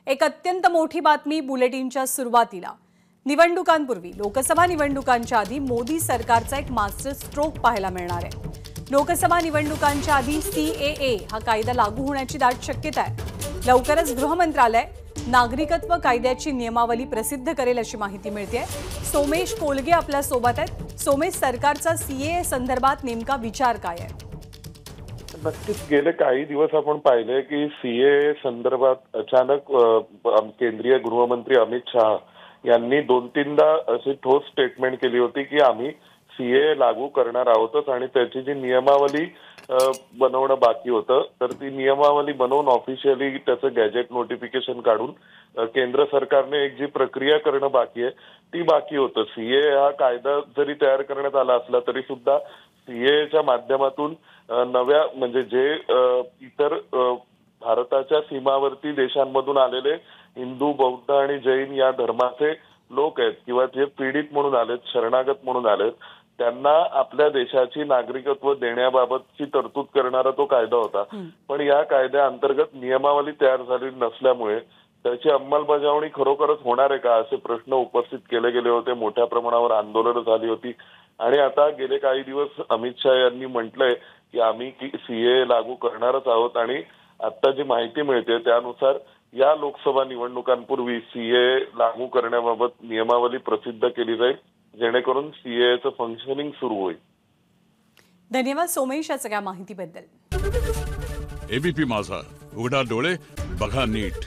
एक अत्यंत मोठी बातमी बुलेटिनच्या सुरुवातीला। निवडणुकांपूर्वी लोकसभा निवडणुकांच्या आधी मोदी सरकारचा एक मास्टर स्ट्रोक पाहायला मिळणार आहे। लोकसभा निवडणुकांच्या आधी सीएए हा कायदा लागू होण्याची दाट शक्यता आहे। लवकरच गृह मंत्रालय नागरिकत्व कायद्याची नियमावली प्रसिद्ध करेल अशी माहिती मिळते। सोमेश कोलगे आपल्या सोबत आहेत। सोमेश, सरकारचा सीएए संदर्भात नेमका विचार काय आहे? नक्कीच गेले काही दिवस आपण पाहिले की सीए संदर्भात अचानक केंद्रीय गृहमंत्री अमित शाह यांनी 2-3दा अशी ठोस स्टेटमेंट केली होती की आम्ही सीए लागू करणार आहोतच आणि त्याची जी नियमावली बनवणं बाकी होतं, तर ती नियमावली बनवून ऑफिशियली त्याचं गॅजेट नोटिफिकेशन काढून केंद्र सरकारने एक जी प्रक्रिया करणं बाकी आहे ती बाकी होतं। सीए हा कायदा जरी तयार करण्यात आला असला तरी सुद्धा सीएच्या माध्यमातून नव्या म्हणजे जे इतर भारताच्या सीमावर्ती देशांमधून आलेले हिंदू, बौद्ध आणि जैन या धर्माचे लोक आहेत किंवा जे पीडित म्हणून आलेत, शरणागत म्हणून आलेत, त्यांना आपल्या देशाची नागरिकत्व देण्याबाबतची तरतूद करणारा तो कायदा होता। पण या कायद्या अंतर्गत नियमावली तयार झाली नसल्यामुळे त्याची अंमलबजावणी खरोखरच होणार आहे का असे प्रश्न उपस्थित केले गेले होते। मोठ्या प्रमाणावर आंदोलनं झाली होती आणि आता गेले काही दिवस अमित शाह यांनी म्हटलंय की आम्ही सीए लागू करणारच आहोत आणि आता जी माहिती मिळते त्यानुसार या लोकसभा निवडणुकांपूर्वी सीए लागू करण्याबाबत नियमावली प्रसिद्ध केली जाईल, जेणेकरून सीएचं फंक्शनिंग सुरू होईल। धन्यवाद सोमेश या सगळ्या माहितीबद्दल। एबीपी माझा, उघडा डोळे बघा नीट।